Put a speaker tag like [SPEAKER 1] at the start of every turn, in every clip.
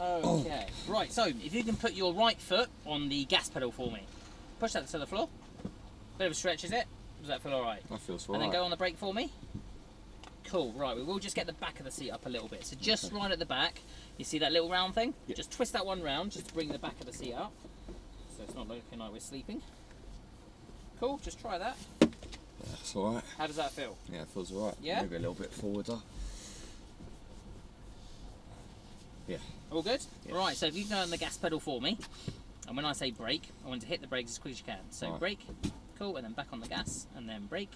[SPEAKER 1] Okay. Right, so if you can put your right foot on the gas pedal for me. Push that to the floor. Bit of a stretch, is it? Does that feel alright?
[SPEAKER 2] That feels
[SPEAKER 1] alright. And then go on the brake for me. Cool, right, we will just get the back of the seat up a little bit. So just right at the back, you see that little round thing? Yep. Just twist that one round, just to bring the back of the seat up. So it's not looking like we're sleeping. Cool, just try that.
[SPEAKER 2] Yeah, that's alright.
[SPEAKER 1] How does that feel?
[SPEAKER 2] Yeah, it feels alright.
[SPEAKER 1] Yeah?
[SPEAKER 2] Maybe a little bit forwarder. Yeah.
[SPEAKER 1] All good?
[SPEAKER 2] Yeah.
[SPEAKER 1] Right, so if you turn the gas pedal for me, and when I say brake, I want to hit the brakes as quick as you can. So right. Brake, cool, and then back on the gas, and then brake,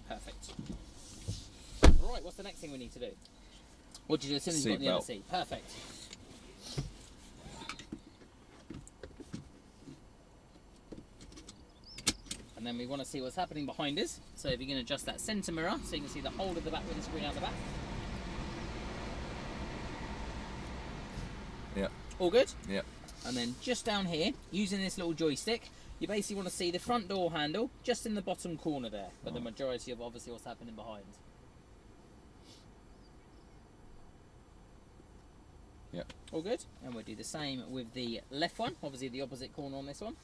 [SPEAKER 1] perfect. Right, what's the next thing we need to do? What do you do as soon as you've got the other seat? Perfect. And then we want to see what's happening behind us. So if you can adjust that centre mirror, so you can see the whole of the back windscreen out the back.
[SPEAKER 2] Yeah.
[SPEAKER 1] All good?
[SPEAKER 2] Yeah.
[SPEAKER 1] And then just down here, using this little joystick, you basically want to see the front door handle just in the bottom corner there, but the majority of obviously what's happening behind.
[SPEAKER 2] Yeah.
[SPEAKER 1] All good? And we'll do the same with the left one, obviously the opposite corner on this one.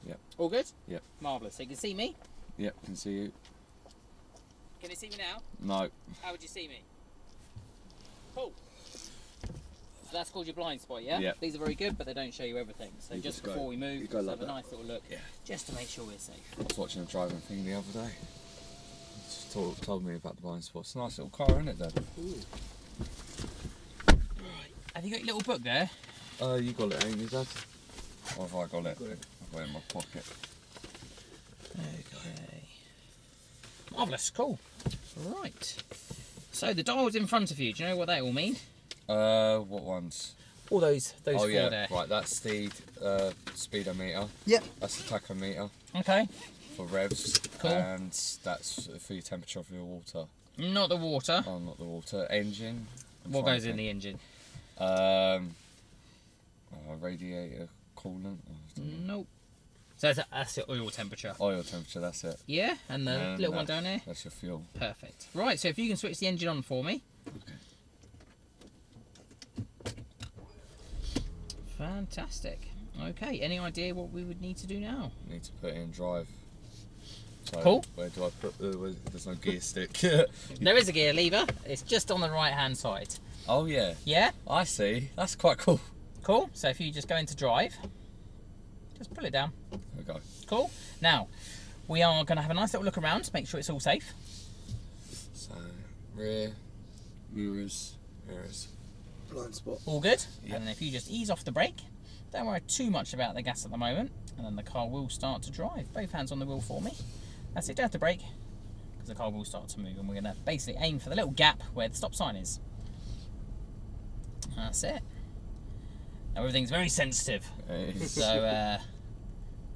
[SPEAKER 2] Yep.
[SPEAKER 1] All good?
[SPEAKER 2] Yep.
[SPEAKER 1] Marvellous. So you can see me?
[SPEAKER 2] Yep, can see you.
[SPEAKER 1] Can you see me now?
[SPEAKER 2] No.
[SPEAKER 1] How would you see me? Cool. So that's called your blind spot, yeah?
[SPEAKER 2] Yeah.
[SPEAKER 1] These are very good, but they don't show you everything. So you just before we move, let's have a nice little look, just to make sure we're safe.
[SPEAKER 2] I was watching a driving thing the other day. Just told me about the blind spot. It's a nice little car, isn't it, Dad?
[SPEAKER 1] Right. Have you got your little book there?
[SPEAKER 2] You got it, ain't you, Dad? Or have I got it? I've got it in my pocket.
[SPEAKER 1] Okay. Marvellous, cool. Right. So the dials in front of you, do you know what they all mean?
[SPEAKER 2] What ones?
[SPEAKER 1] All those
[SPEAKER 2] oh,
[SPEAKER 1] four
[SPEAKER 2] yeah.
[SPEAKER 1] there.
[SPEAKER 2] Right, that's the speedometer.
[SPEAKER 1] Yep.
[SPEAKER 2] That's the tachometer.
[SPEAKER 1] Okay.
[SPEAKER 2] For revs.
[SPEAKER 1] Cool.
[SPEAKER 2] And that's for your temperature of your water.
[SPEAKER 1] Not the water.
[SPEAKER 2] Oh, not the water. Engine.
[SPEAKER 1] What goes in the engine?
[SPEAKER 2] Radiator coolant.
[SPEAKER 1] Nope. So that's the oil temperature.
[SPEAKER 2] Oil temperature, that's it.
[SPEAKER 1] Yeah, and the little one down there?
[SPEAKER 2] That's your fuel.
[SPEAKER 1] Perfect. Right, so if you can switch the engine on for me.
[SPEAKER 2] Okay.
[SPEAKER 1] Fantastic. Okay, any idea what we would need to do now?
[SPEAKER 2] Need to put it in drive. So
[SPEAKER 1] cool.
[SPEAKER 2] Where do I put there's no gear stick.
[SPEAKER 1] There is a gear lever. It's just on the right hand side.
[SPEAKER 2] Oh yeah.
[SPEAKER 1] Yeah?
[SPEAKER 2] I see. That's quite cool.
[SPEAKER 1] Cool. So if you just go into drive, just pull it down.
[SPEAKER 2] There we go.
[SPEAKER 1] Cool. Now, we are going to have a nice little look around, make sure it's all safe.
[SPEAKER 2] So, rear, mirrors, blind spot.
[SPEAKER 1] All good.
[SPEAKER 2] Yep.
[SPEAKER 1] And then if you just ease off the brake, don't worry too much about the gas at the moment, and then the car will start to drive. Both hands on the wheel for me. That's it, don't have to brake, because the car will start to move, and we're going to basically aim for the little gap where the stop sign is. That's it. Now everything's very sensitive, so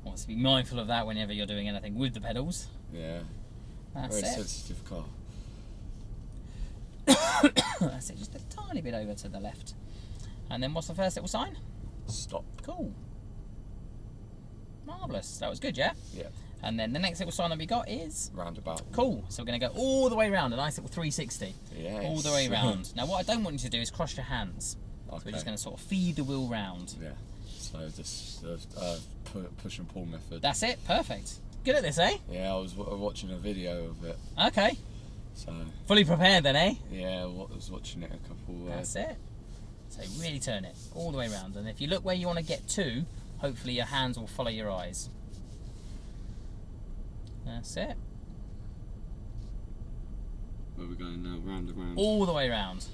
[SPEAKER 1] want to be mindful of that whenever you're doing anything with the pedals.
[SPEAKER 2] Yeah.
[SPEAKER 1] That's
[SPEAKER 2] very
[SPEAKER 1] it.
[SPEAKER 2] sensitive car.
[SPEAKER 1] That's it, just a tiny bit over to the left. And then what's the first little sign?
[SPEAKER 2] Stop.
[SPEAKER 1] Cool. Marvellous. That was good, yeah?
[SPEAKER 2] Yeah.
[SPEAKER 1] And then the next little sign that we got is?
[SPEAKER 2] Roundabout.
[SPEAKER 1] Cool. So we're going to go all the way around, a nice little 360.
[SPEAKER 2] Yes.
[SPEAKER 1] All the way round. Now what I don't want you to do is cross your hands.
[SPEAKER 2] Okay.
[SPEAKER 1] So we're just going to sort of feed the wheel round.
[SPEAKER 2] Yeah. So just push and pull method.
[SPEAKER 1] That's it. Perfect. Good at this, eh?
[SPEAKER 2] Yeah, I was watching a video of it.
[SPEAKER 1] Okay.
[SPEAKER 2] So.
[SPEAKER 1] Fully prepared then, eh?
[SPEAKER 2] Yeah, I was watching it a couple.
[SPEAKER 1] That's it. So really turn it all the way around, and if you look where you want to get to, hopefully your hands will follow your eyes. That's it.
[SPEAKER 2] Where are we going now? Round and round.
[SPEAKER 1] All the way round.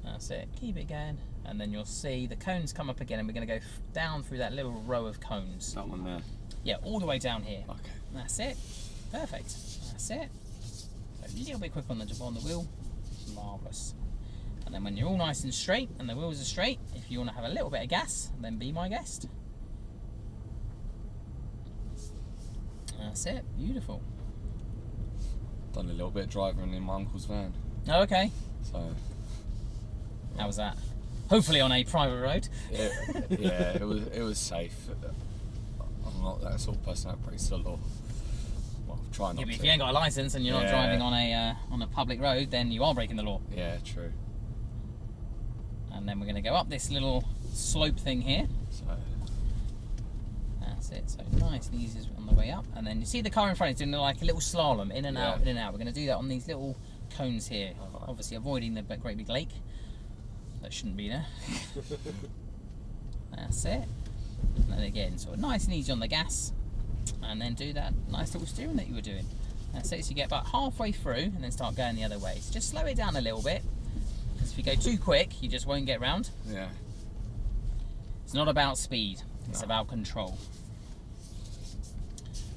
[SPEAKER 1] That's it. Keep it going, and then you'll see the cones come up again, and we're going to go down through that little row of cones.
[SPEAKER 2] That one there.
[SPEAKER 1] Yeah, all the way down here.
[SPEAKER 2] Okay.
[SPEAKER 1] That's it. Perfect. That's it. So a little bit quick on the wheel. Marvellous. And then when you're all nice and straight and the wheels are straight, if you want to have a little bit of gas, then be my guest. That's it. Beautiful.
[SPEAKER 2] Done a little bit of driving in my uncle's van.
[SPEAKER 1] Oh, okay.
[SPEAKER 2] So.
[SPEAKER 1] How was that? Hopefully on a private road.
[SPEAKER 2] Yeah, it was safe. I'm not that sort of person that breaks the law. Well, try not
[SPEAKER 1] Yeah, but
[SPEAKER 2] to.
[SPEAKER 1] if you ain't got a licence and you're not driving on a public road, then you are breaking the law.
[SPEAKER 2] Yeah, true.
[SPEAKER 1] And then we're going to go up this little slope thing here.
[SPEAKER 2] So.
[SPEAKER 1] That's it. So nice and easy on the way up. And then you see the car in front is doing like a little slalom, in and out, in and out. We're going to do that on these little cones here.
[SPEAKER 2] Right.
[SPEAKER 1] Obviously avoiding the great big lake. That shouldn't be there. That's it. And then again, sort of nice and easy on the gas. And then do that nice little steering that you were doing. That's it. So you get about halfway through and then start going the other way. So just slow it down a little bit. Because if you go too quick, you just won't get round.
[SPEAKER 2] Yeah.
[SPEAKER 1] It's not about speed. It's about control.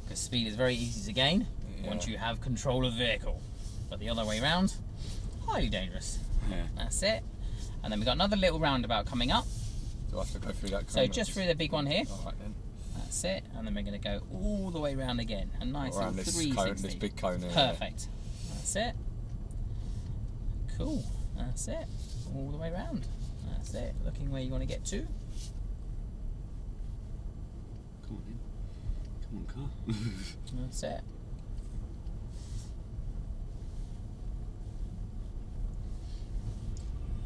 [SPEAKER 1] Because speed is very easy to gain once you have control of the vehicle. But the other way around, highly dangerous.
[SPEAKER 2] Yeah.
[SPEAKER 1] That's it. And then we've got another little roundabout coming up.
[SPEAKER 2] Do I have to go through that?
[SPEAKER 1] So just through the big one here.
[SPEAKER 2] Alright then.
[SPEAKER 1] That's it. And then we're going to go all the way around again. A nice
[SPEAKER 2] Around
[SPEAKER 1] little
[SPEAKER 2] this
[SPEAKER 1] 360.
[SPEAKER 2] this big cone here.
[SPEAKER 1] Perfect. That's it. Cool. That's it. All the way around. That's it. Looking where you want to get to.
[SPEAKER 3] Come on in. Come on, car.
[SPEAKER 1] That's it.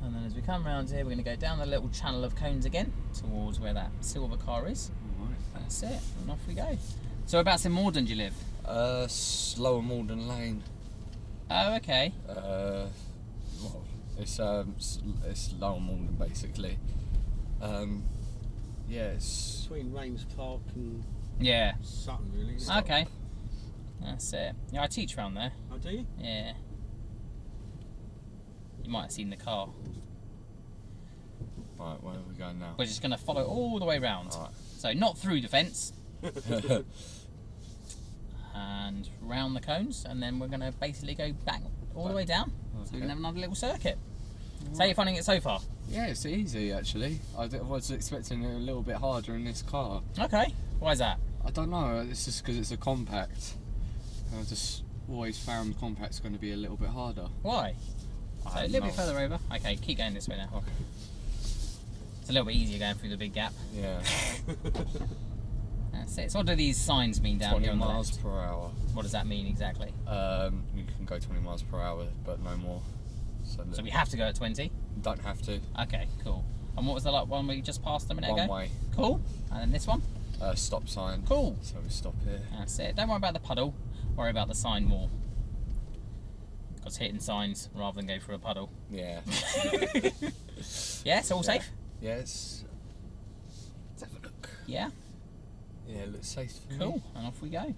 [SPEAKER 1] And then as we come around here, we're going to go down the little channel of cones again towards where that silver car is.
[SPEAKER 3] Alright.
[SPEAKER 1] That's it. And off we go. So whereabouts in Morden do you live?
[SPEAKER 2] Lower Malden Lane.
[SPEAKER 1] Oh, okay.
[SPEAKER 2] Well, it's Lower Malden basically. Yeah, it's
[SPEAKER 3] Between Rains Park and
[SPEAKER 1] Yeah.
[SPEAKER 3] Sutton, really. Isn't it?
[SPEAKER 1] Okay. That's it. Yeah, I teach around there.
[SPEAKER 3] Oh, do you?
[SPEAKER 1] Yeah. You might have seen the car.
[SPEAKER 2] right. Where are we going now?
[SPEAKER 1] We're just going to follow all the way round.
[SPEAKER 2] Alright.
[SPEAKER 1] So not through the fence. And round the cones, and then we're going to basically go back all the way down. So we're going to have another little circuit. So how are you finding it so far?
[SPEAKER 2] Yeah, it's easy actually. I was expecting it a little bit harder in this car.
[SPEAKER 1] Okay. Why is that?
[SPEAKER 2] I don't know. It's just because it's a compact. I just always found compact's going to be a little bit harder.
[SPEAKER 1] Why? So a little bit further over. Okay, keep going this way now.
[SPEAKER 2] Okay.
[SPEAKER 1] It's a little bit easier going through the big gap.
[SPEAKER 2] Yeah.
[SPEAKER 1] That's it. So what do these signs mean down
[SPEAKER 2] 20
[SPEAKER 1] here on the
[SPEAKER 2] miles
[SPEAKER 1] left?
[SPEAKER 2] per hour.
[SPEAKER 1] What does that mean exactly?
[SPEAKER 2] You can go 20 miles per hour, but no more.
[SPEAKER 1] So we have to go at 20?
[SPEAKER 2] Don't have to.
[SPEAKER 1] Okay, cool. And what was the one we just passed a minute ago?
[SPEAKER 2] One way.
[SPEAKER 1] Cool. And then this one?
[SPEAKER 2] Stop sign.
[SPEAKER 1] Cool.
[SPEAKER 2] So we stop here.
[SPEAKER 1] That's it. Don't worry about the puddle. Worry about the sign more. Because hitting signs rather than go through a puddle.
[SPEAKER 2] Yeah.
[SPEAKER 1] Yeah, it's all safe?
[SPEAKER 2] Yes. Let's have a look.
[SPEAKER 1] Yeah.
[SPEAKER 2] Yeah, it looks safe for me.
[SPEAKER 1] Cool. And off we go.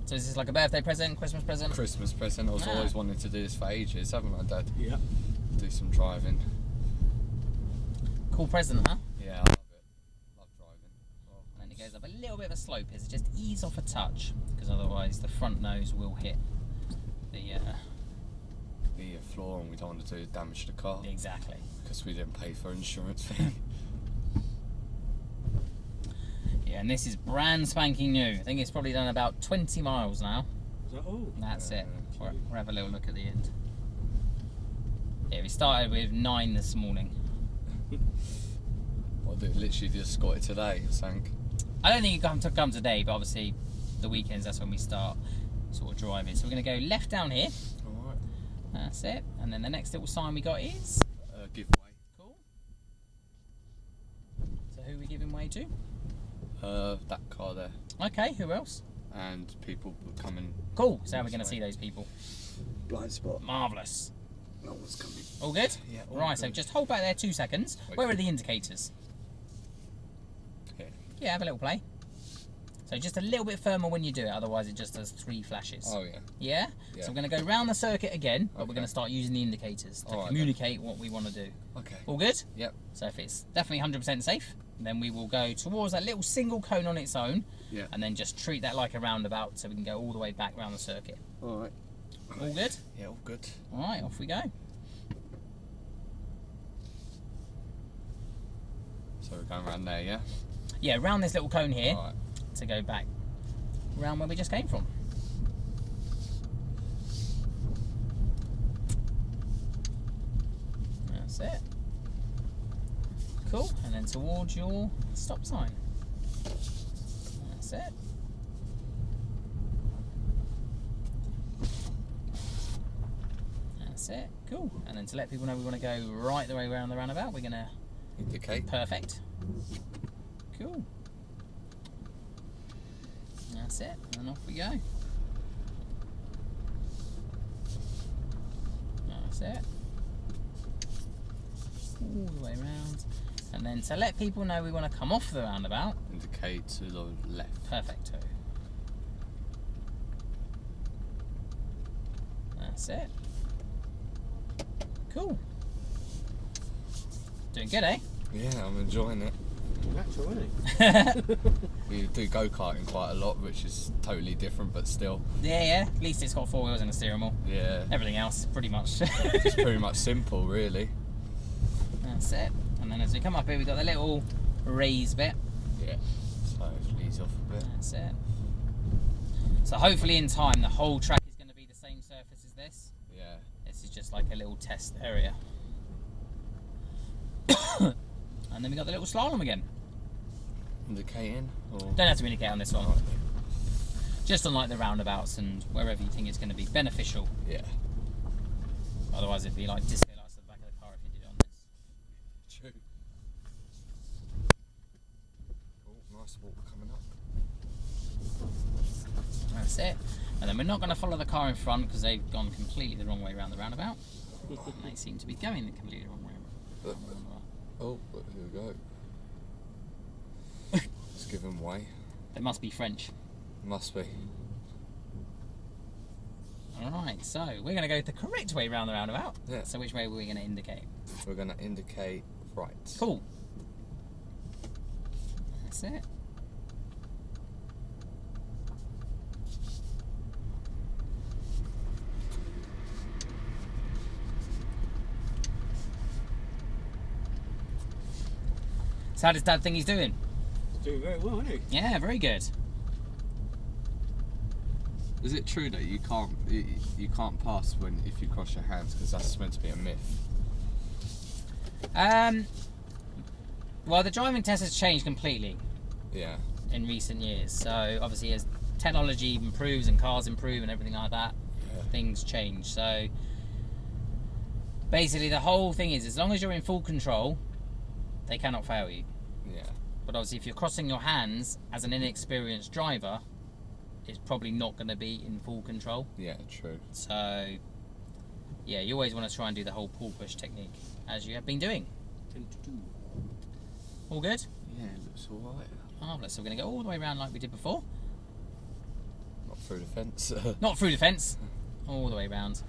[SPEAKER 1] So is this like a birthday present, Christmas present?
[SPEAKER 2] Christmas present. I was always wanting to do this for ages, haven't I, Dad?
[SPEAKER 3] Yeah.
[SPEAKER 2] Do some driving.
[SPEAKER 1] Cool present, huh?
[SPEAKER 2] Yeah, I love it. Love driving. Well,
[SPEAKER 1] And then it goes up a little bit of a slope here, so just ease off a touch, because otherwise the front nose will hit
[SPEAKER 2] the floor, and we don't want to do damage to the car
[SPEAKER 1] exactly.
[SPEAKER 2] because we didn't pay for insurance fee.
[SPEAKER 1] Yeah, and this is brand spanking new. I think it's probably done about 20 miles now.
[SPEAKER 3] Is that all?
[SPEAKER 1] That's it. We'll have a little look at the end. Yeah, we started with 9 this morning.
[SPEAKER 2] Well, I literally just got it today, I think.
[SPEAKER 1] I don't think you come today, but obviously the weekends, that's when we start sort of driving. So we're going to go left down here.
[SPEAKER 2] Alright.
[SPEAKER 1] That's it. And then the next little sign we got is...
[SPEAKER 2] Giveaway.
[SPEAKER 1] Cool. So who are we giving way to?
[SPEAKER 2] That car there.
[SPEAKER 1] Okay, who else?
[SPEAKER 2] And people coming.
[SPEAKER 1] Cool. So how are we going to see those people?
[SPEAKER 3] Blind spot.
[SPEAKER 1] Marvellous.
[SPEAKER 3] No one's coming.
[SPEAKER 1] All good?
[SPEAKER 2] Yeah, all
[SPEAKER 1] Right,
[SPEAKER 2] good.
[SPEAKER 1] so just hold back there 2 seconds.
[SPEAKER 2] Okay.
[SPEAKER 1] Where are the indicators?
[SPEAKER 2] Yeah.
[SPEAKER 1] Yeah, have a little play. So just a little bit firmer when you do it, otherwise it just does 3 flashes.
[SPEAKER 2] Oh yeah.
[SPEAKER 1] Yeah?
[SPEAKER 2] Yeah.
[SPEAKER 1] So we're going to go round the circuit again, but we're
[SPEAKER 2] Okay.
[SPEAKER 1] going to start using the indicators to
[SPEAKER 2] All right,
[SPEAKER 1] communicate what we want to do.
[SPEAKER 2] Okay.
[SPEAKER 1] All good?
[SPEAKER 2] Yep.
[SPEAKER 1] So if it's definitely 100% safe, then we will go towards that little single cone on its own,
[SPEAKER 2] Yeah.
[SPEAKER 1] and then just treat that like a roundabout so we can go all the way back round the circuit.
[SPEAKER 3] Alright.
[SPEAKER 1] All good?
[SPEAKER 2] Yeah, all good.
[SPEAKER 1] All right, off we go.
[SPEAKER 2] So we're going around there, yeah?
[SPEAKER 1] Yeah, round this little cone here
[SPEAKER 2] Alright.
[SPEAKER 1] to go back round where we just came from. That's it. Cool, and then towards your stop sign. That's it. That's it. Cool. And then to let people know we want to go right the way around the roundabout, we're going to
[SPEAKER 2] indicate.
[SPEAKER 1] Perfect. Cool. That's it. And then off we go. That's it. All the way around. And then to let people know we want to come off the roundabout,
[SPEAKER 2] indicate to the left.
[SPEAKER 1] Perfecto. That's it. Cool. Doing good, eh?
[SPEAKER 2] Yeah, I'm enjoying it.
[SPEAKER 3] Natural, isn't it?
[SPEAKER 2] We do go-karting quite a lot, which is totally different, but still.
[SPEAKER 1] Yeah. At least it's got 4 wheels and a steering wheel.
[SPEAKER 2] Yeah.
[SPEAKER 1] Everything else is pretty much.
[SPEAKER 2] It's pretty much simple, really.
[SPEAKER 1] That's it. And then as we come up here, we've got the little raised bit.
[SPEAKER 2] Yeah. So it leads off a bit.
[SPEAKER 1] That's it. So hopefully in time, the whole track is going to be the same surface as this.
[SPEAKER 2] Yeah.
[SPEAKER 1] This is just like a little test area. And then we got the little slalom again.
[SPEAKER 2] Indicating? Or?
[SPEAKER 1] Don't have to indicate on this one. Just on like the roundabouts and wherever you think it's going to be beneficial.
[SPEAKER 2] Yeah.
[SPEAKER 1] Otherwise it'd be like disco lights at the back of the car if you did it on this.
[SPEAKER 2] True. Oh, nice walk coming up.
[SPEAKER 1] That's it. And then we're not going to follow the car in front because they've gone completely the wrong way around the roundabout. They seem to be going the completely wrong way around the roundabout.
[SPEAKER 2] Oh, but here we go. It's giving way.
[SPEAKER 1] They must be French.
[SPEAKER 2] Must be.
[SPEAKER 1] Alright, so we're going to go the correct way around the roundabout.
[SPEAKER 2] Yeah.
[SPEAKER 1] So which way are we going to indicate?
[SPEAKER 2] We're going to indicate right.
[SPEAKER 1] Cool. That's it. So how does Dad think he's doing?
[SPEAKER 3] He's doing very well, isn't he?
[SPEAKER 1] Yeah, very good.
[SPEAKER 2] Is it true that you can't pass if you cross your hands, because that's meant to be a myth?
[SPEAKER 1] Well, the driving test has changed completely.
[SPEAKER 2] Yeah.
[SPEAKER 1] In recent years. So obviously as technology improves and cars improve and everything like that, things change. So basically the whole thing is, as long as you're in full control, they cannot fail you.
[SPEAKER 2] Yeah.
[SPEAKER 1] But obviously if you're crossing your hands as an inexperienced driver, it's probably not going to be in full control.
[SPEAKER 2] Yeah, true.
[SPEAKER 1] So yeah, you always want to try and do the whole pull push technique as you have been doing.
[SPEAKER 3] 10 to 2.
[SPEAKER 1] All good?
[SPEAKER 2] Yeah, it looks alright.
[SPEAKER 1] Marvellous. So we're going to go all the way around like we did before.
[SPEAKER 2] Not through the fence.
[SPEAKER 1] Not through the fence, all the way around.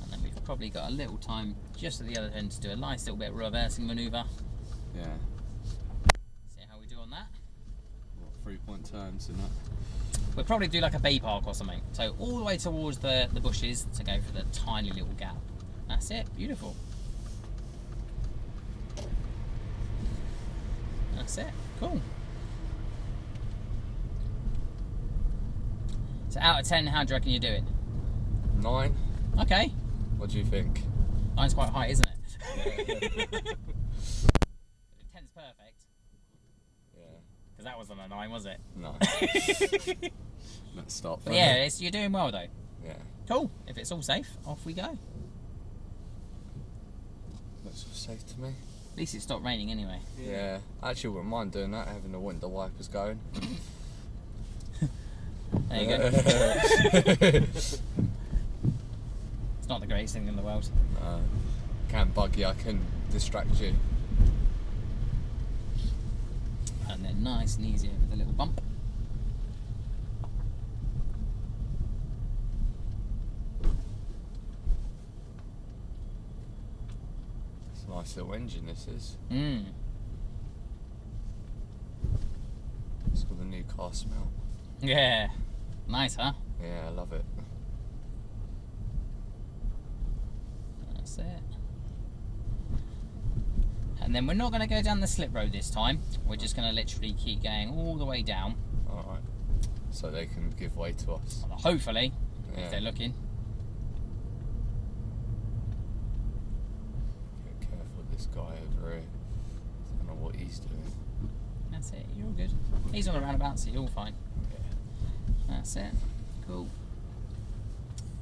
[SPEAKER 1] And then we've probably got a little time just at the other end to do a nice little bit of reversing manoeuvre.
[SPEAKER 2] Yeah.
[SPEAKER 1] See how we do on that.
[SPEAKER 2] What, 3-point turns and that?
[SPEAKER 1] We'll probably do like a bay park or something. So all the way towards the bushes to go for the tiny little gap. That's it, beautiful. That's it, cool. So out of 10, how do you reckon you're doing?
[SPEAKER 2] 9.
[SPEAKER 1] Okay.
[SPEAKER 2] What do you think?
[SPEAKER 1] 9's quite high, isn't it?
[SPEAKER 2] Yeah.
[SPEAKER 1] 10's perfect.
[SPEAKER 2] Yeah.
[SPEAKER 1] Because that wasn't a 9, was it?
[SPEAKER 2] No. Let's stop.
[SPEAKER 1] But yeah, you're doing well though.
[SPEAKER 2] Yeah.
[SPEAKER 1] Cool. If it's all safe, off we go.
[SPEAKER 2] Looks safe to me.
[SPEAKER 1] At least it stopped raining anyway.
[SPEAKER 2] Yeah. Actually, wouldn't mind doing that, having the winter wipers going.
[SPEAKER 1] There you go. It's not the greatest thing in the world.
[SPEAKER 2] Can't bug you, I can distract you.
[SPEAKER 1] And then nice and easy over the little bump.
[SPEAKER 2] It's a nice little engine, this is.
[SPEAKER 1] Mm.
[SPEAKER 2] It's got the new car smell.
[SPEAKER 1] Yeah. Nice, huh?
[SPEAKER 2] Yeah, I love it.
[SPEAKER 1] That's it. And then we're not going to go down the slip road this time. We're just going to literally keep going all the way down.
[SPEAKER 2] Alright. So they can give way to us.
[SPEAKER 1] Hopefully,
[SPEAKER 2] Yeah.
[SPEAKER 1] if they're looking.
[SPEAKER 2] Be careful with this guy over here. I don't know what he's doing.
[SPEAKER 1] That's it. You're all good. He's on the roundabout, so you're all fine. That's it. Cool.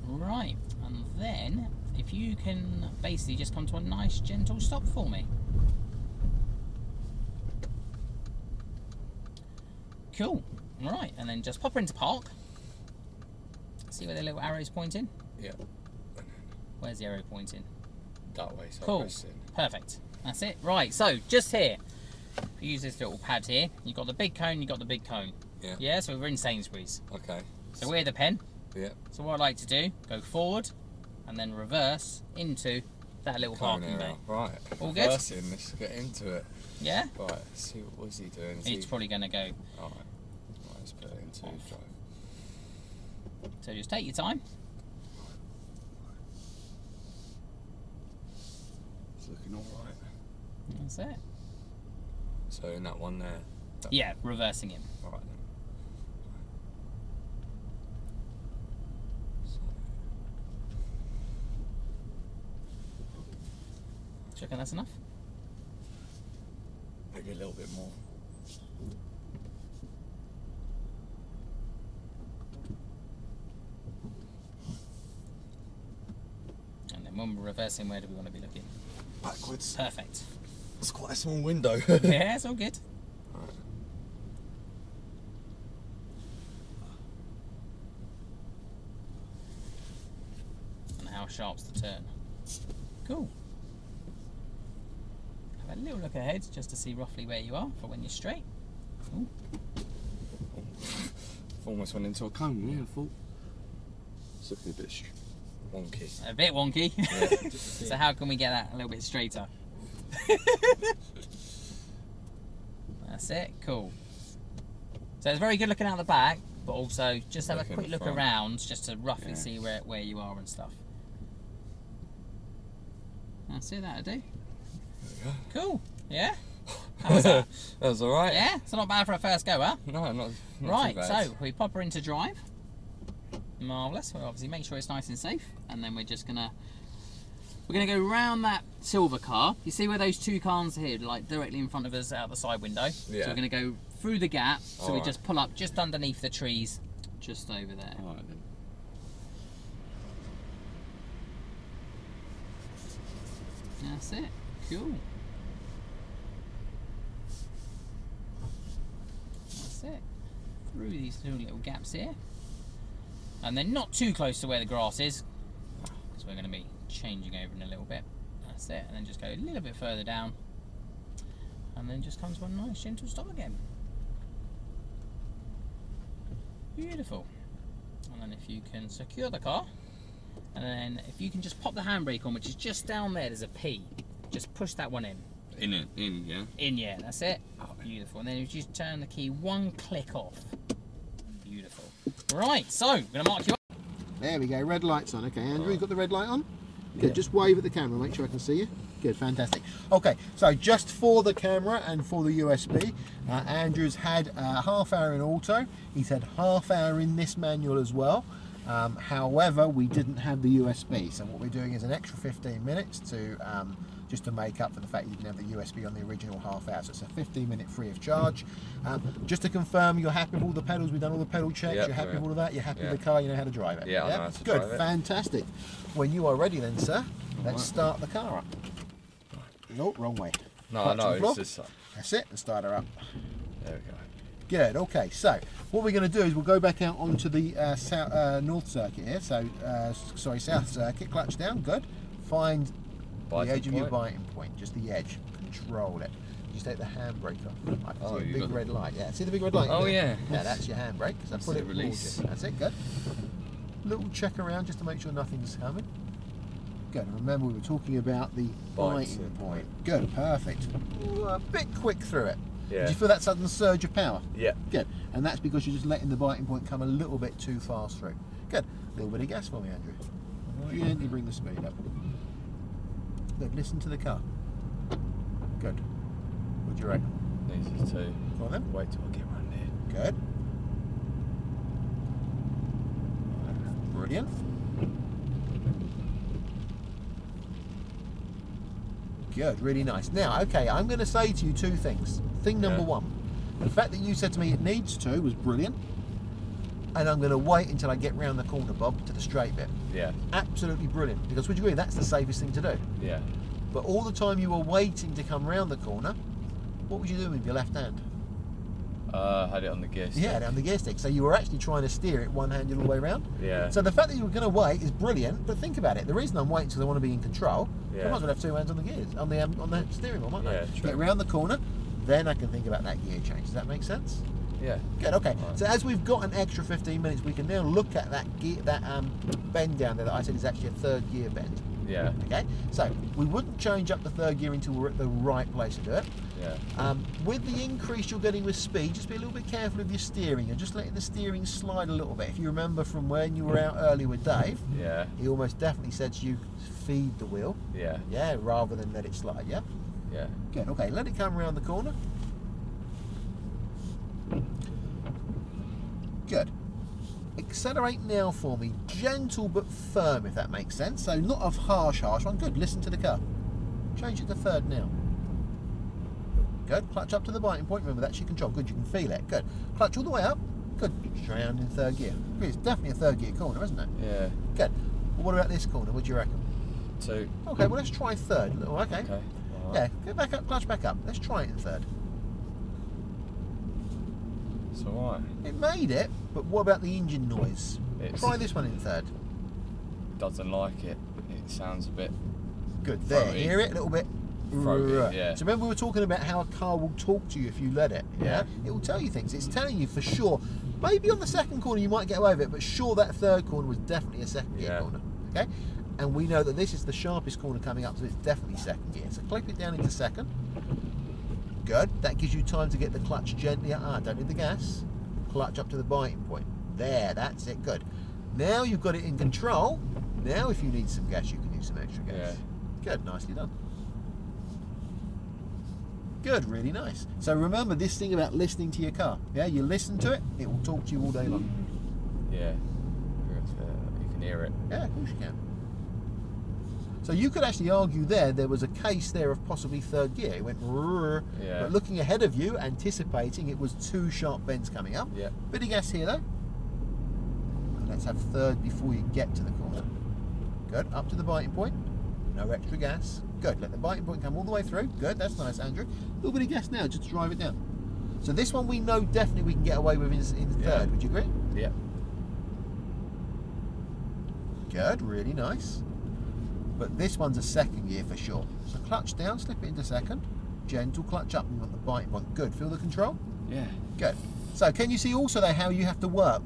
[SPEAKER 1] Right, and then if you can basically just come to a nice gentle stop for me. Cool. Right, and then just pop her into park. See where the little arrow's pointing?
[SPEAKER 2] Yeah.
[SPEAKER 1] Where's the arrow pointing?
[SPEAKER 2] That way, so
[SPEAKER 1] cool. Perfect. That's it. Right, so just here. If you use this little pad here, you've got the big cone, you've got the big cone.
[SPEAKER 2] Yeah.
[SPEAKER 1] Yeah, so we're in Sainsbury's.
[SPEAKER 2] Okay.
[SPEAKER 1] So we're the pen.
[SPEAKER 2] Yeah.
[SPEAKER 1] So what I like to do, go forward and then reverse into that little parking bay.
[SPEAKER 2] Right.
[SPEAKER 1] All good?
[SPEAKER 2] Reversing, let's get into it.
[SPEAKER 1] Yeah?
[SPEAKER 2] Right, let's see what's he doing.
[SPEAKER 1] He's probably going to go.
[SPEAKER 2] Alright. Right, let's put it into drive.
[SPEAKER 1] So just take your time.
[SPEAKER 2] It's looking alright.
[SPEAKER 1] That's it.
[SPEAKER 2] So in that one there?
[SPEAKER 1] Yeah, reversing him.
[SPEAKER 2] Alright then.
[SPEAKER 1] Do you reckon that's enough?
[SPEAKER 2] Maybe a little bit more.
[SPEAKER 1] And then when we're reversing, where do we want to be looking?
[SPEAKER 2] Backwards.
[SPEAKER 1] Perfect.
[SPEAKER 2] It's quite a small window.
[SPEAKER 1] Yeah, it's all good.
[SPEAKER 2] Right.
[SPEAKER 1] And how sharp's the turn? Cool. Have a little look ahead just to see roughly where you are for when you're straight. Ooh.
[SPEAKER 2] Almost went into a cone, yeah, I thought. It's looking a bit wonky.
[SPEAKER 1] A bit wonky.
[SPEAKER 2] Yeah.
[SPEAKER 1] So how can we get that a little bit straighter? That's it, cool. So it's very good looking out the back, but also just have a quick look around just to roughly see where you are and stuff. That's it, that'll do. Cool, yeah? How was that?
[SPEAKER 2] That was alright.
[SPEAKER 1] Yeah, it's not bad for a first go, huh?
[SPEAKER 2] No, not
[SPEAKER 1] Right,
[SPEAKER 2] too bad.
[SPEAKER 1] so we pop her into drive. Marvellous. We'll obviously make sure it's nice and safe, and then we're gonna go round that silver car. You see where those two cars are here, like directly in front of us out the side window?
[SPEAKER 2] Yeah.
[SPEAKER 1] So we're gonna go through the gap, so we
[SPEAKER 2] Alright.
[SPEAKER 1] just pull up just underneath the trees, just over there.
[SPEAKER 2] Alright then.
[SPEAKER 1] That's it. Cool. That's it. Through these two little gaps here. And then not too close to where the grass is, because we're going to be changing over in a little bit. That's it. And then just go a little bit further down. And then just come to a nice gentle stop again. Beautiful. And then if you can secure the car, and then if you can just pop the handbrake on, which is just down there, there's a P. Just push that one in.
[SPEAKER 2] In, yeah?
[SPEAKER 1] In, yeah, that's it. Beautiful. And then if you just turn the key one click off. Beautiful. Right, so, I'm going to mark you up.
[SPEAKER 3] There we go, red light's on. Okay, Andrew, you got the red light on? Good,
[SPEAKER 2] Yeah.
[SPEAKER 3] just wave at the camera, make sure I can see you. Good, fantastic. Okay, so just for the camera and for the USB, Andrew's had half hour in auto. He's had half hour in this manual as well. However, we didn't have the USB, so what we're doing is an extra 15 minutes to just to make up for the fact you didn't have the USB on the original half hour. So it's a 15-minute free of charge. Just to confirm, you're happy with all the pedals? We've done all the pedal checks.
[SPEAKER 2] Yep,
[SPEAKER 3] you're happy with all of that? You're happy with the car? You know how to drive it?
[SPEAKER 2] Yeah, I know how to
[SPEAKER 3] Good,
[SPEAKER 2] drive it.
[SPEAKER 3] fantastic. When you are ready, then, sir, let's start the car up. No, wrong way.
[SPEAKER 2] No,
[SPEAKER 3] Clutch
[SPEAKER 2] no,
[SPEAKER 3] on the floor.
[SPEAKER 2] it's just...
[SPEAKER 3] That's it, and start her up.
[SPEAKER 2] There we go.
[SPEAKER 3] Good, okay, so what we're going to do is we'll go back out onto the North Circuit here, so, sorry, South Circuit, clutch down, good. Find the edge of your biting point, just the edge, control it. Just take the handbrake off. I can see a big red light, yeah, see the big red light?
[SPEAKER 2] Oh yeah.
[SPEAKER 3] Yeah, that's your handbrake, so put it
[SPEAKER 2] release.
[SPEAKER 3] That's it, good. Little check around just to make sure nothing's coming. Good, and remember we were talking about the biting point. Good, perfect. Ooh, a bit quick through it.
[SPEAKER 2] Yeah.
[SPEAKER 3] Did you feel that sudden surge of power?
[SPEAKER 2] Yeah.
[SPEAKER 3] Good. And that's because you're just letting the biting point come a little bit too fast through. Good. A little bit of gas for me, Andrew. Gently bring the speed up. Good. Listen to the car. Good. What do you reckon?
[SPEAKER 2] Easy to.
[SPEAKER 3] Go on then.
[SPEAKER 2] Wait till I get round there.
[SPEAKER 3] Good. Brilliant. Good, really nice. Now, okay, I'm going to say to you two things. Thing number one. The fact that you said to me it needs to was brilliant. And I'm going to wait until I get round the corner, Bob, to the straight bit.
[SPEAKER 4] Yeah.
[SPEAKER 3] Absolutely brilliant. Because would you agree that's the safest thing to do?
[SPEAKER 4] Yeah.
[SPEAKER 3] But all the time you were waiting to come round the corner, what was you doing with your left hand?
[SPEAKER 4] Had it on the gear stick.
[SPEAKER 3] Yeah, on the gear stick. So you were actually trying to steer it one-handed all the way around.
[SPEAKER 4] Yeah.
[SPEAKER 3] So the fact that you were going to wait is brilliant. But think about it. The reason I'm waiting is because I want to be in control.
[SPEAKER 4] Yeah.
[SPEAKER 3] I might as well have two hands on the gears, on the steering wheel, might I?
[SPEAKER 4] Yeah, true.
[SPEAKER 3] Get round the corner, then I can think about that gear change. Does that make sense?
[SPEAKER 4] Yeah.
[SPEAKER 3] Good. Okay.
[SPEAKER 4] Right.
[SPEAKER 3] So as we've got an extra 15 minutes, we can now look at that gear, that bend down there that I said is actually a third gear bend.
[SPEAKER 4] Yeah.
[SPEAKER 3] Okay. So we wouldn't change up the third gear until we're at the right place to do it.
[SPEAKER 4] Yeah.
[SPEAKER 3] With the increase you're getting with speed, just be a little bit careful of your steering. You're just letting the steering slide a little bit. If you remember from when you were out earlier with Dave,
[SPEAKER 4] Yeah.
[SPEAKER 3] he almost definitely said to you, feed the wheel.
[SPEAKER 4] Yeah.
[SPEAKER 3] Yeah, rather than let it slide. Yeah.
[SPEAKER 4] Yeah.
[SPEAKER 3] Good. Okay. Let it come around the corner. Good. Accelerate now for me, gentle but firm, if that makes sense. So not a harsh one. Good. Listen to the car. Change it to third now. Good. Clutch up to the biting point. Remember that's your control. Good. You can feel it. Good. Clutch all the way up. Good. Round in third gear. It's definitely a third gear corner, isn't it?
[SPEAKER 4] Yeah.
[SPEAKER 3] Good. Well, what about this corner? What do you reckon?
[SPEAKER 4] 2.
[SPEAKER 3] Okay. Well, let's try third. Oh, okay.
[SPEAKER 4] Okay. All right.
[SPEAKER 3] Yeah. Go back up. Clutch back up. Let's try it in third.
[SPEAKER 4] It's alright.
[SPEAKER 3] It made it, but what about the engine noise? Try this one in third.
[SPEAKER 4] Doesn't like it. It sounds a bit.
[SPEAKER 3] Good. There.
[SPEAKER 4] Throaty.
[SPEAKER 3] Hear it a little bit.
[SPEAKER 4] Throaty,
[SPEAKER 3] Right.
[SPEAKER 4] yeah.
[SPEAKER 3] So remember we were talking about how a car will talk to you if you let it.
[SPEAKER 4] Yeah.
[SPEAKER 3] It will tell you things. It's telling you for sure. Maybe on the second corner you might get away with it, but sure that third corner was definitely a second gear
[SPEAKER 4] Yeah.
[SPEAKER 3] corner. Okay. And we know that this is the sharpest corner coming up, so it's definitely second gear. So clip it down into second. Good. That gives you time to get the clutch gently. Don't need the gas. Clutch up to the biting point. There, that's it. Good. Now you've got it in control. Now if you need some gas, you can use some extra gas. Good, nicely done. Good, really nice. So remember this thing about listening to your car. Yeah, you listen to it, it will talk to you all day long.
[SPEAKER 4] Yeah. You can hear it.
[SPEAKER 3] Yeah, of course you can. So you could actually argue there was a case there of possibly third gear. It went rrr,
[SPEAKER 4] Yeah.
[SPEAKER 3] but looking ahead of you, anticipating it was two sharp bends coming up.
[SPEAKER 4] Yeah.
[SPEAKER 3] Bit of gas here though. And let's have third before you get to the corner. Good, up to the biting point. No extra gas. Good, let the biting point come all the way through. Good, that's nice, Andrew. A little bit of gas now, just to drive it down. So this one we know definitely we can get away with in third.
[SPEAKER 4] Yeah.
[SPEAKER 3] Would you agree?
[SPEAKER 4] Yeah.
[SPEAKER 3] Good, really nice. But this one's a second gear for sure. So clutch down, slip it into second. Gentle clutch up, you want the biting point. Good, feel the control?
[SPEAKER 4] Yeah.
[SPEAKER 3] Good. So can you see also there how you have to work?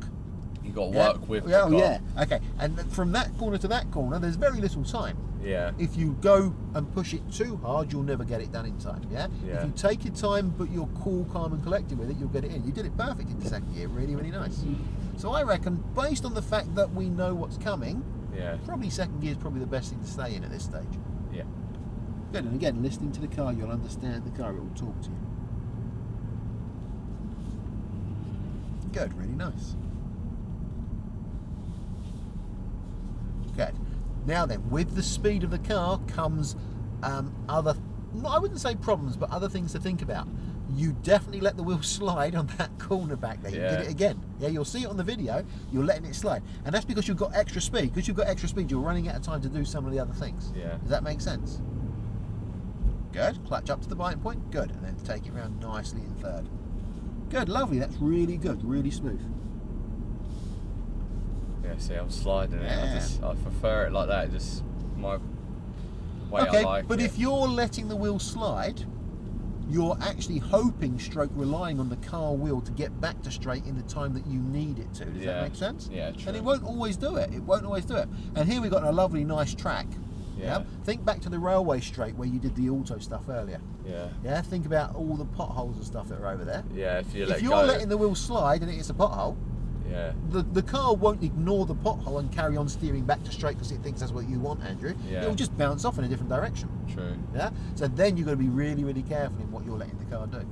[SPEAKER 4] You got to
[SPEAKER 3] Yeah?
[SPEAKER 4] work with.
[SPEAKER 3] Yeah,
[SPEAKER 4] the car.
[SPEAKER 3] yeah. Okay, and from that corner to that corner, there's very little time.
[SPEAKER 4] Yeah.
[SPEAKER 3] If you go and push it too hard, you'll never get it done in time, yeah?
[SPEAKER 4] Yeah.
[SPEAKER 3] If you take your time, but you're cool, calm and collected with it, you'll get it in. You did it perfect in the second gear, really, really nice. So I reckon, based on the fact that we know what's coming,
[SPEAKER 4] Yeah.
[SPEAKER 3] probably second gear is probably the best thing to stay in at this stage.
[SPEAKER 4] Yeah.
[SPEAKER 3] Good, and again, listening to the car, you'll understand the car, it will talk to you. Good, really nice. Good. Now then, with the speed of the car comes other, I wouldn't say problems, but other things to think about. You definitely let the wheel slide on that corner back there. You
[SPEAKER 4] Yeah.
[SPEAKER 3] did it again. Yeah, you'll see it on the video, you're letting it slide. And that's because you've got extra speed. Because you've got extra speed, you're running out of time to do some of the other things.
[SPEAKER 4] Yeah.
[SPEAKER 3] Does that make sense? Good. Clutch up to the biting point. Good. And then take it round nicely in third. Good, lovely. That's really good. Really smooth.
[SPEAKER 4] Yeah. See, I'm sliding it.
[SPEAKER 3] Yeah.
[SPEAKER 4] I prefer it like that. Just my way
[SPEAKER 3] Okay,
[SPEAKER 4] I like
[SPEAKER 3] but
[SPEAKER 4] it.
[SPEAKER 3] if you're letting the wheel slide, you're actually hoping, stroke relying on the car wheel to get back to straight in the time that you need it to. Does
[SPEAKER 4] Yeah.
[SPEAKER 3] that make sense?
[SPEAKER 4] Yeah, true.
[SPEAKER 3] And it won't always do it. It won't always do it. And here we've got a lovely, nice track.
[SPEAKER 4] Yeah.
[SPEAKER 3] Think back to the railway straight where you did the auto stuff earlier.
[SPEAKER 4] Yeah.
[SPEAKER 3] Yeah. Think about all the potholes and stuff that are over there.
[SPEAKER 4] Yeah. If you let
[SPEAKER 3] If you're
[SPEAKER 4] go.
[SPEAKER 3] letting the wheel slide and it's a pothole,
[SPEAKER 4] Yeah.
[SPEAKER 3] the car won't ignore the pothole and carry on steering back to straight because it thinks that's what you want, Andrew.
[SPEAKER 4] Yeah.
[SPEAKER 3] It'll just bounce off in a different direction.
[SPEAKER 4] True.
[SPEAKER 3] Yeah. So then you've got to be really, really careful in what you're letting the car do.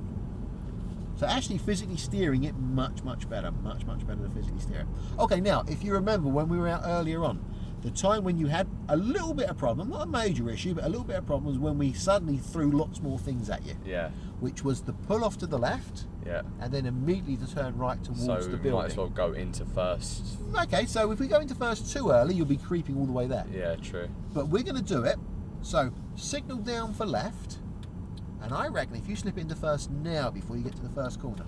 [SPEAKER 3] So actually physically steering it much, much better. Much, much better to physically steer it. Okay, now, if you remember when we were out earlier on, The time when you had a little bit of problem, not a major issue, but a little bit of problem was when we suddenly threw lots more things at you.
[SPEAKER 4] Yeah.
[SPEAKER 3] Which was the pull off to the left,
[SPEAKER 4] Yeah.
[SPEAKER 3] and then immediately to turn right towards the
[SPEAKER 4] So we
[SPEAKER 3] building.
[SPEAKER 4] might as well go into first.
[SPEAKER 3] Okay, so if we go into first too early, you'll be creeping all the way there.
[SPEAKER 4] Yeah, true.
[SPEAKER 3] But we're going to do it. So signal down for left, and I reckon if you slip into first now before you get to the first corner.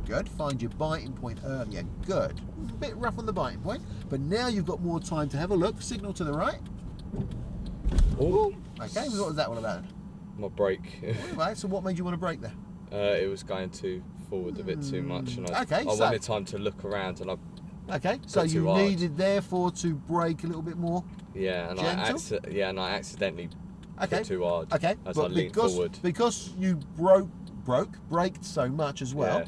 [SPEAKER 3] Good. Find your biting point earlier. Good. A bit rough on the biting point, but now you've got more time to have a look. Signal to the right.
[SPEAKER 4] Oh,
[SPEAKER 3] Okay, what was that all about?
[SPEAKER 4] my brake.
[SPEAKER 3] Right, so what made you want to brake there?
[SPEAKER 4] It was going too forward a bit too much, and I
[SPEAKER 3] Okay, so-
[SPEAKER 4] wanted time to look around, and
[SPEAKER 3] Okay, so
[SPEAKER 4] Not too
[SPEAKER 3] you
[SPEAKER 4] hard.
[SPEAKER 3] needed therefore to brake a little bit more.
[SPEAKER 4] and I accidentally
[SPEAKER 3] Okay.
[SPEAKER 4] hit too hard.
[SPEAKER 3] Okay,
[SPEAKER 4] as I
[SPEAKER 3] but
[SPEAKER 4] leaned forward.
[SPEAKER 3] because you braked so much as well,
[SPEAKER 4] Yeah.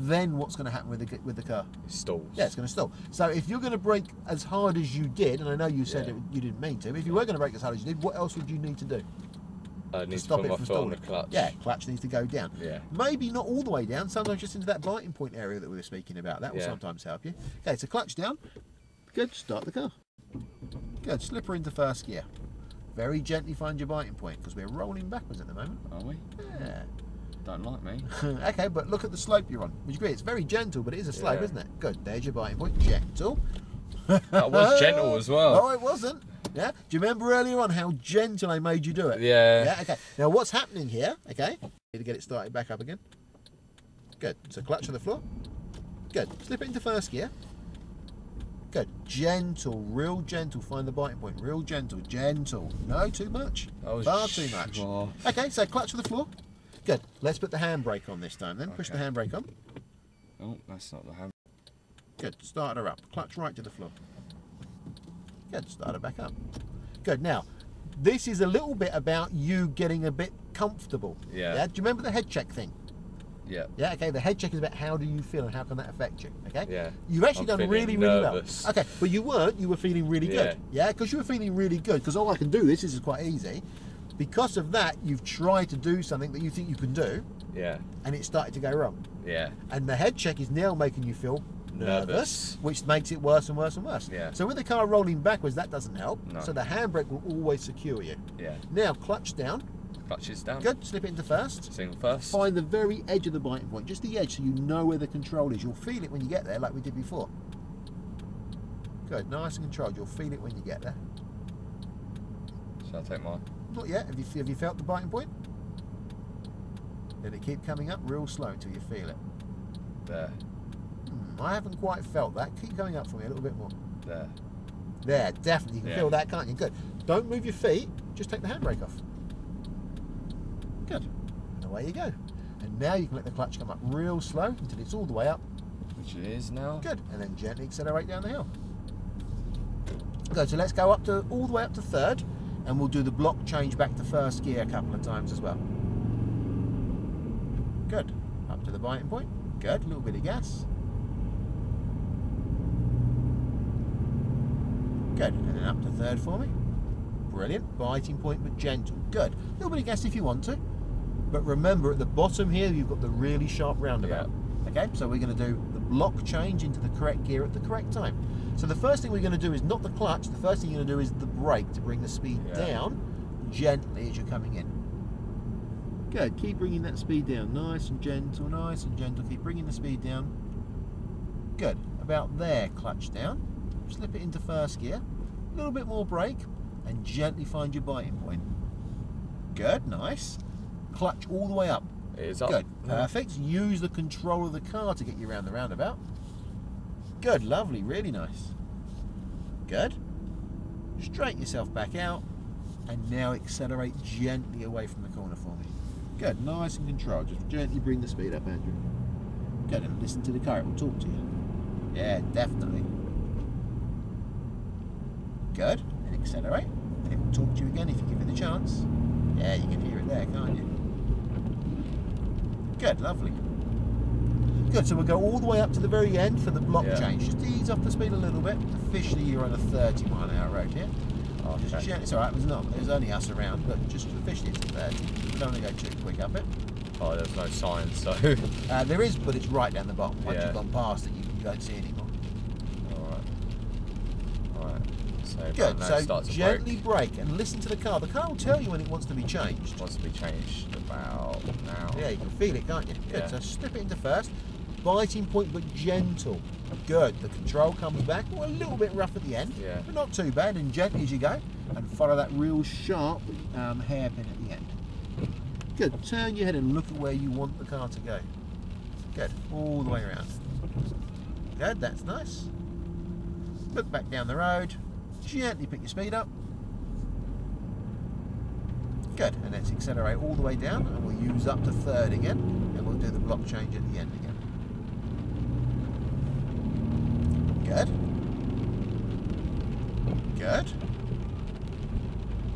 [SPEAKER 3] then what's going to happen with the car?
[SPEAKER 4] It stalls.
[SPEAKER 3] Yeah, it's going to stall. So if you're going to brake as hard as you did, and I know you said
[SPEAKER 4] Yeah.
[SPEAKER 3] you didn't mean to, but if you were going to brake as hard as you did, what else would you need to do?
[SPEAKER 4] I need to
[SPEAKER 3] stop
[SPEAKER 4] put
[SPEAKER 3] it
[SPEAKER 4] my
[SPEAKER 3] from
[SPEAKER 4] foot on the
[SPEAKER 3] stalling?
[SPEAKER 4] clutch.
[SPEAKER 3] Yeah, clutch needs to go down.
[SPEAKER 4] Yeah.
[SPEAKER 3] Maybe not all the way down, sometimes just into that biting point area that we were speaking about. That will
[SPEAKER 4] Yeah.
[SPEAKER 3] sometimes help you. Okay, so clutch down. Good, start the car. Good, slip her into first gear. Very gently find your biting point, because we're rolling backwards at the moment.
[SPEAKER 2] Are we?
[SPEAKER 3] Yeah.
[SPEAKER 2] Don't like me.
[SPEAKER 3] Okay, but look at the slope you're on. Would you agree? It's very gentle, but it is a slope,
[SPEAKER 4] Yeah.
[SPEAKER 3] isn't it? Good, there's your biting point. Gentle.
[SPEAKER 4] That was gentle as well.
[SPEAKER 3] Oh, it wasn't. Yeah. Do you remember earlier on how gentle I made you do it?
[SPEAKER 4] Yeah.
[SPEAKER 3] Yeah. Okay. Now what's happening here? Okay. Need to get it started back up again. Good. So clutch to the floor. Good. Slip it into first gear. Good. Gentle, real gentle. Find the biting point. Real gentle, gentle. No, too much.
[SPEAKER 4] That was
[SPEAKER 3] Far too much.
[SPEAKER 2] Oh.
[SPEAKER 3] Okay. So clutch to the floor. Good. Let's put the handbrake on this time. Then push the
[SPEAKER 2] Okay.
[SPEAKER 3] handbrake on.
[SPEAKER 2] Oh, that's not the hand.
[SPEAKER 3] Good. Start her up. Clutch right to the floor. Good. Start her back up. Good. Now, this is a little bit about you getting a bit comfortable.
[SPEAKER 4] Yeah.
[SPEAKER 3] Do you remember the head check thing?
[SPEAKER 4] Yeah.
[SPEAKER 3] Yeah. Okay. The head check is about how do you feel and how can that affect you. Okay.
[SPEAKER 4] Yeah.
[SPEAKER 3] You've actually
[SPEAKER 4] I'm
[SPEAKER 3] done really,
[SPEAKER 4] feeling
[SPEAKER 3] really
[SPEAKER 4] nervous.
[SPEAKER 3] well. Okay. But you weren't. You were feeling really good. Yeah. Because you were feeling really good. Because oh, I can do this. This is quite easy. Because of that, you've tried to do something that you think you can do,
[SPEAKER 4] Yeah.
[SPEAKER 3] and it started to go wrong.
[SPEAKER 4] Yeah.
[SPEAKER 3] And the head check is now making you feel nervous, which makes it worse and worse and worse.
[SPEAKER 4] Yeah.
[SPEAKER 3] So with the car rolling backwards, that doesn't help.
[SPEAKER 4] No.
[SPEAKER 3] So the handbrake will always secure you.
[SPEAKER 4] Yeah.
[SPEAKER 3] Now clutch down.
[SPEAKER 4] Clutch is down.
[SPEAKER 3] Good. Slip it into first.
[SPEAKER 4] Single first.
[SPEAKER 3] Find the very edge of the biting point, just the edge, so you know where the control is. You'll feel it when you get there, like we did before. Good. Nice and controlled. You'll feel it when you get there.
[SPEAKER 4] Shall I take my...
[SPEAKER 3] Not yet. Have you felt the biting point? Let it keep coming up real slow until you feel it.
[SPEAKER 4] There.
[SPEAKER 3] I haven't quite felt that. Keep going up for me a little bit more.
[SPEAKER 4] There.
[SPEAKER 3] There, definitely. You can
[SPEAKER 4] Yeah.
[SPEAKER 3] feel that, can't you? Good. Don't move your feet. Just take the handbrake off. Good. And away you go. And now you can let the clutch come up real slow until it's all the way up.
[SPEAKER 4] Which it is now.
[SPEAKER 3] Good. And then gently accelerate down the hill. Good. So let's go up to all the way up to third, and we'll do the block change back to first gear a couple of times as well. Good. Up to the biting point. Good. A little bit of gas. Good. And then up to third for me. Brilliant. Biting point but gentle. Good. A little bit of gas if you want to. But remember at the bottom here you've got the really sharp roundabout. Okay, so we're going to do the block change into the correct gear at the correct time. So the first thing we're going to do is not the clutch, the first thing you're going to do is the brake to bring the speed down gently as you're coming in. Good, keep bringing that speed down, nice and gentle, keep bringing the speed down. Good, about there, clutch down, slip it into first gear, a little bit more brake, and gently find your biting point. Good, nice. Clutch all the way up.
[SPEAKER 4] It is up.
[SPEAKER 3] Good, perfect. Use the control of the car to get you around the roundabout. Good, lovely, really nice. Good. Straighten yourself back out, and now accelerate gently away from the corner for me. Good, nice and controlled. Just gently bring the speed up, Andrew. Good, and listen to the car, it will talk to you. Yeah, definitely. Good, and accelerate, and it will talk to you again if you give it the chance. Yeah, you can hear it there, can't you? Good, lovely. Good, so we'll go all the way up to the very end for the block change. Just ease off the speed a little bit. Officially, you're on a 30-mile-an-hour road here. Just gently, it's alright, there's only us around, but just officially it's 30. We don't want to go too quick up it.
[SPEAKER 4] Oh, there's no sign, so...
[SPEAKER 3] There is, but it's right down the bottom. Once
[SPEAKER 4] Yeah.
[SPEAKER 3] you've gone past it, you don't see it anymore.
[SPEAKER 4] Alright. So
[SPEAKER 3] Good,
[SPEAKER 4] now
[SPEAKER 3] so
[SPEAKER 4] it starts to
[SPEAKER 3] gently
[SPEAKER 4] brake.
[SPEAKER 3] brake and listen to the car. The car will tell you when it wants to be changed.
[SPEAKER 4] Wants to be changed about now.
[SPEAKER 3] Yeah, you can feel it, can't you? Good,
[SPEAKER 4] Yeah.
[SPEAKER 3] so slip it into first. Biting point, but gentle. Good, the control comes back. Well, a little bit rough at the end,
[SPEAKER 4] Yeah.
[SPEAKER 3] but not too bad, and gently as you go. And follow that real sharp hairpin at the end. Good, turn your head and look at where you want the car to go. Good, all the way around. Good, that's nice. Look back down the road. Gently pick your speed up. Good, and let's accelerate all the way down, and we'll use up to third again, and we'll do the block change at the end again. Good. Good.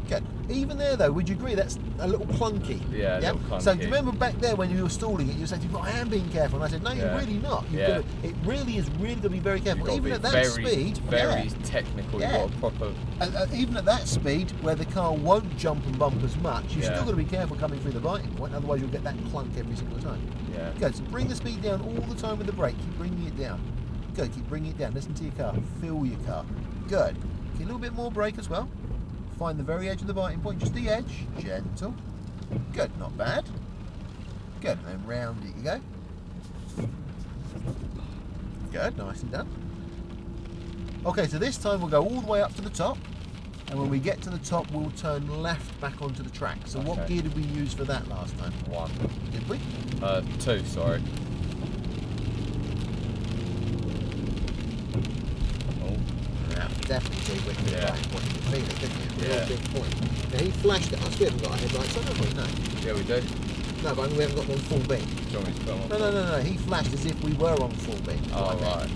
[SPEAKER 3] Good. Even there though, would you agree that's a little clunky?
[SPEAKER 4] Yeah, a little clunky.
[SPEAKER 3] So do you remember back there when you were stalling it, you said, "I am being careful," and I said, "No, you're
[SPEAKER 4] Yeah.
[SPEAKER 3] really not. You've
[SPEAKER 4] Yeah.
[SPEAKER 3] got to, it really is really got to be very careful."
[SPEAKER 4] You've
[SPEAKER 3] Even
[SPEAKER 4] got
[SPEAKER 3] at
[SPEAKER 4] to
[SPEAKER 3] that
[SPEAKER 4] be
[SPEAKER 3] speed,
[SPEAKER 4] very
[SPEAKER 3] yeah.
[SPEAKER 4] technical.
[SPEAKER 3] Yeah.
[SPEAKER 4] You've got a proper.
[SPEAKER 3] Even at that speed, where the car won't jump and bump as much, you've
[SPEAKER 4] Yeah.
[SPEAKER 3] still got to be careful coming through the biting point, otherwise you'll get that clunk every single time.
[SPEAKER 4] Yeah.
[SPEAKER 3] Good, so bring the speed down all the time with the brake, keep bringing it down. Good, keep bringing it down, listen to your car, feel your car. Good, get a little bit more brake as well. Find the very edge of the biting point, just the edge, gentle. Good, not bad. Good, and then round it you go. Good, nicely done. Okay, so this time we'll go all the way up to the top, and when we get to the top we'll turn left back onto the track. So what
[SPEAKER 4] Okay.
[SPEAKER 3] gear did we use for that last time?
[SPEAKER 4] 1.
[SPEAKER 3] Did we?
[SPEAKER 4] 2, sorry. Oh.
[SPEAKER 3] Yeah, definitely see which way
[SPEAKER 4] Yeah.
[SPEAKER 3] right point. You could feel it, didn't you? Real
[SPEAKER 4] Yeah.
[SPEAKER 3] big point. Now he flashed at us, we haven't got our headlights on, have we? No.
[SPEAKER 4] Yeah, we do.
[SPEAKER 3] No, but we haven't got them on full beam.
[SPEAKER 4] Do you want me to put them on?
[SPEAKER 3] No, he flashed as if we were on full beam.
[SPEAKER 4] Oh,
[SPEAKER 3] Like that.
[SPEAKER 4] right.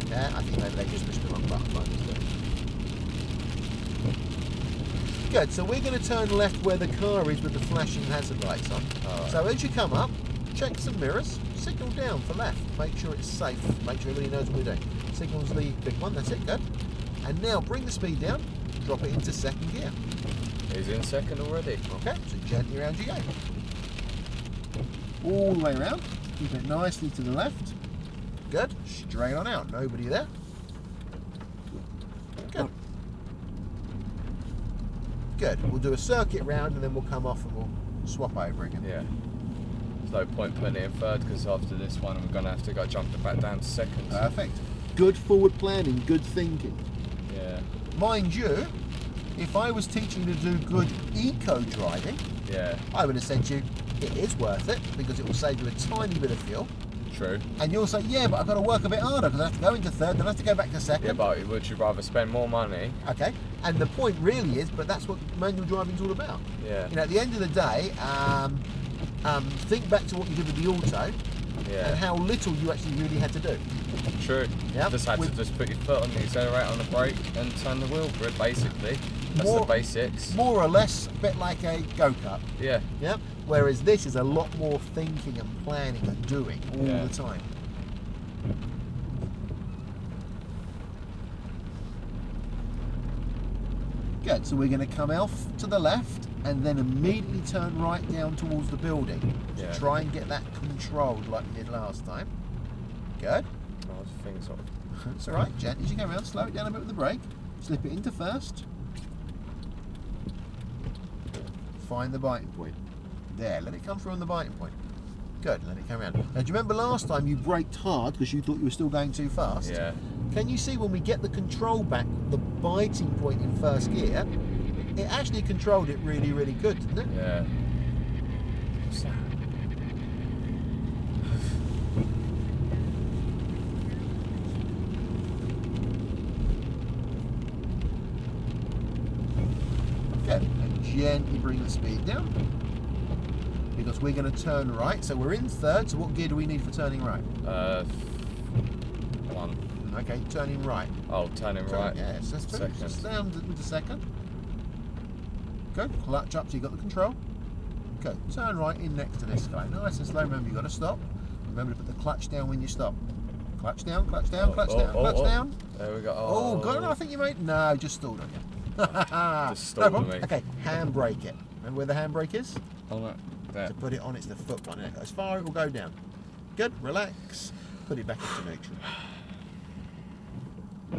[SPEAKER 3] Yeah, I think maybe they just pushed the wrong button by mistake. Good, so we're going to turn left where the car is with the flashing hazard lights on.
[SPEAKER 4] Alright.
[SPEAKER 3] So as you come up, check some mirrors, signal down for left, make sure it's safe, make sure everybody knows what we're doing. Signal's the big one, that's it, good. And now bring the speed down, drop it into second gear.
[SPEAKER 4] He's in second already.
[SPEAKER 3] Okay, so gently around you go. All the way around, keep it nicely to the left. Good, straight on out, nobody there. Good. Good, we'll do a circuit round and then we'll come off and we'll swap over again.
[SPEAKER 4] Yeah. There's no point putting it in third because after this one we're going to have to go jump it back down to second.
[SPEAKER 3] Perfect. Good forward planning, good thinking.
[SPEAKER 4] Yeah.
[SPEAKER 3] Mind you, if I was teaching you to do good eco driving,
[SPEAKER 4] Yeah.
[SPEAKER 3] I would have said to you, it is worth it because it will save you a tiny bit of fuel.
[SPEAKER 4] True.
[SPEAKER 3] And you'll say, yeah, but I've got to work a bit harder because I have to go into third, then I have to go back to second.
[SPEAKER 4] Yeah, but would you rather spend more money?
[SPEAKER 3] Okay, and the point really is, but that's what manual driving's all about.
[SPEAKER 4] Yeah.
[SPEAKER 3] You know, at the end of the day, think back to what you did with the auto
[SPEAKER 4] Yeah.
[SPEAKER 3] and how little you actually really had to do.
[SPEAKER 4] True.
[SPEAKER 3] Yep.
[SPEAKER 4] Just had to
[SPEAKER 3] With-
[SPEAKER 4] just put your foot on the accelerator on the brake and turn the wheel for it, basically. That's
[SPEAKER 3] More-
[SPEAKER 4] the basics.
[SPEAKER 3] More or less, a bit like a go-kart.
[SPEAKER 4] Yeah.
[SPEAKER 3] Yeah. Whereas this is a lot more thinking and planning and doing all
[SPEAKER 4] Yeah.
[SPEAKER 3] the time. Good. So we're going to come off to the left and then immediately turn right down towards the building to
[SPEAKER 4] Yeah.
[SPEAKER 3] try and get that controlled like we did last time. Good.
[SPEAKER 4] Oh, I think so.
[SPEAKER 3] It's all right. Gently as you go around, slow it down a bit with the brake. Slip it into first. Find the biting point. There, let it come through on the biting point. Good, let it come around. Now, do you remember last time you braked hard because you thought you were still going too fast?
[SPEAKER 4] Yeah.
[SPEAKER 3] Can you see when we get the control back, the biting point in first gear, it actually controlled it really, really good, didn't it?
[SPEAKER 4] Yeah. What's that?
[SPEAKER 3] Good. And gently bring the speed down. Because we're going to turn right, so we're in third, so what gear do we need for turning right?
[SPEAKER 4] 1.
[SPEAKER 3] Okay, turning right.
[SPEAKER 4] Oh, turning right.
[SPEAKER 3] Yes, that's two.
[SPEAKER 4] Second.
[SPEAKER 3] So stand with the second. Good, clutch up so you got the control. Good, turn right in next to this guy. Nice and slow, remember you've got to stop. Remember to put the clutch down when you stop. Clutch down, clutch down, clutch down, clutch down.
[SPEAKER 4] There we go.
[SPEAKER 3] Oh, good, I think you made, no, just stalled on you.
[SPEAKER 4] Just stalled
[SPEAKER 3] No
[SPEAKER 4] on
[SPEAKER 3] problem.
[SPEAKER 4] me.
[SPEAKER 3] Okay, handbrake it. Remember where the handbrake is?
[SPEAKER 4] Oh, no. There.
[SPEAKER 3] To put it on, it's the foot one. As far it will go down. Good, relax. Put it back into neutral.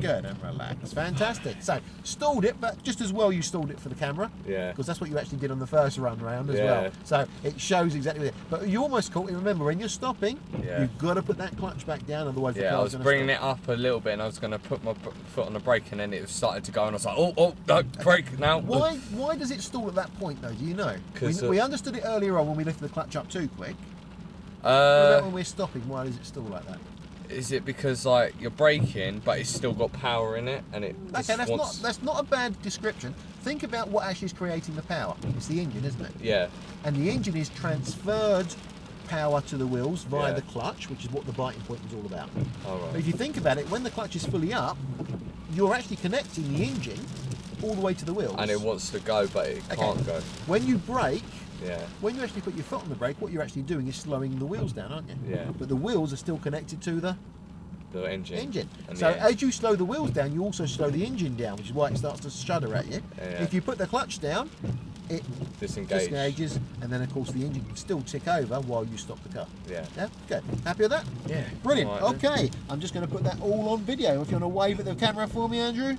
[SPEAKER 3] Good, and relax. Fantastic. So, stalled it, but just as well you stalled it for the camera.
[SPEAKER 4] Yeah.
[SPEAKER 3] Because that's what you actually did on the first run round as
[SPEAKER 4] Yeah.
[SPEAKER 3] well. So, it shows exactly what it is. But you almost caught it. Remember, when you're stopping,
[SPEAKER 4] Yeah.
[SPEAKER 3] you've got to put that clutch back down, otherwise the
[SPEAKER 4] Yeah, I
[SPEAKER 3] car's
[SPEAKER 4] was
[SPEAKER 3] going to
[SPEAKER 4] bringing
[SPEAKER 3] stop.
[SPEAKER 4] it up a little bit and I was going to put my foot on the brake and then it started to go and I was like, oh, no, brake now.
[SPEAKER 3] Why does it stall at that point, though? Do you know?
[SPEAKER 4] 'Cause,
[SPEAKER 3] We understood it earlier on when we lifted the clutch up too quick. What
[SPEAKER 4] Uh,
[SPEAKER 3] about when we're stopping? Why does it stall like that?
[SPEAKER 4] is it because like you're braking but it's still got power in it and it just
[SPEAKER 3] Okay,
[SPEAKER 4] wants...
[SPEAKER 3] that's not a bad description. Think about what actually is creating the power. It's the engine, isn't it?
[SPEAKER 4] Yeah,
[SPEAKER 3] And the engine is transferred power to the wheels via
[SPEAKER 4] Yeah.
[SPEAKER 3] the clutch, which is what the biting point was all about.
[SPEAKER 4] all
[SPEAKER 3] But
[SPEAKER 4] right.
[SPEAKER 3] if you think about it, when the clutch is fully up, you're actually connecting the engine all the way to the wheels.
[SPEAKER 4] And it wants to go but it can't go.
[SPEAKER 3] When you brake,
[SPEAKER 4] Yeah,
[SPEAKER 3] when you actually put your foot on the brake, what you're actually doing is slowing the wheels down, aren't you?
[SPEAKER 4] yeah,
[SPEAKER 3] But the wheels are still connected to the
[SPEAKER 4] the engine. And
[SPEAKER 3] So
[SPEAKER 4] the-
[SPEAKER 3] as you slow the wheels down, you also slow the engine down, which is why it starts to shudder at you.
[SPEAKER 4] Yeah.
[SPEAKER 3] If you put the clutch down, it
[SPEAKER 4] Disengage.
[SPEAKER 3] disengages, and then of course the engine can still tick over while you stop the car.
[SPEAKER 4] Yeah.
[SPEAKER 3] Yeah, good. Happy with that?
[SPEAKER 4] Yeah.
[SPEAKER 3] Brilliant.
[SPEAKER 4] All right then.
[SPEAKER 3] Okay, I'm just going to put that all on video. If you want to wave at the camera for me, Andrew.